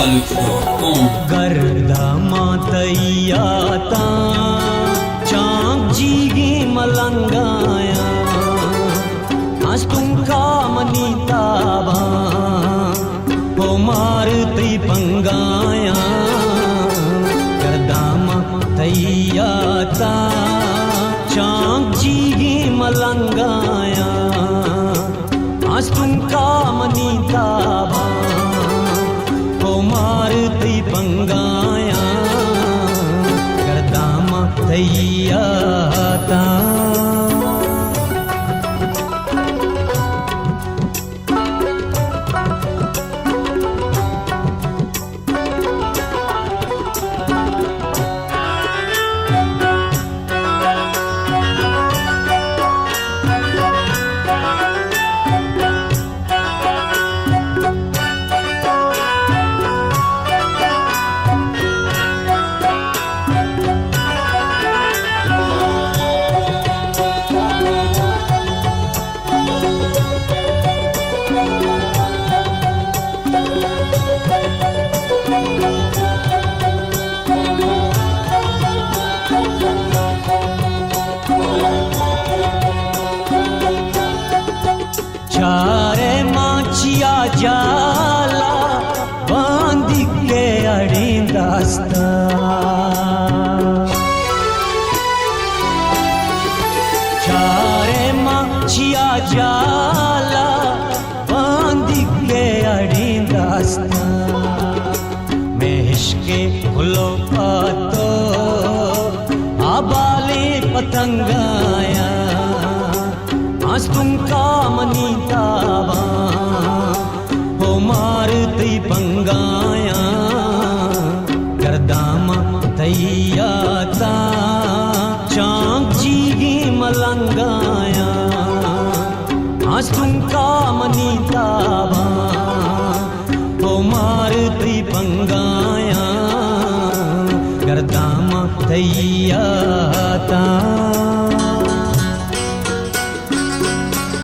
Salute.com गर्दा मातैयाता चांग जीगी मलंगाया आज तुमका मनीता भा हो मारती पंगाया गर्दा मातैयाता चांग जीगी मलंगाया आज तुमका मनीता भा मारती पंगाया गर्दामा तैयाता चारे माचिया जाला बांधी के अड़ींदास्ता चारे माचिया जाला बांधी के अड़ींदास्ता मेहशके फुलो पातो आबाले पतंगाया आज तुमका मनीता भा हो मारती पंगाया गर्दामा तैयाता चांग जीगी मलंगाया आज तुमका मनीता भा हो मारती पंगाया गर्दामा तैयाता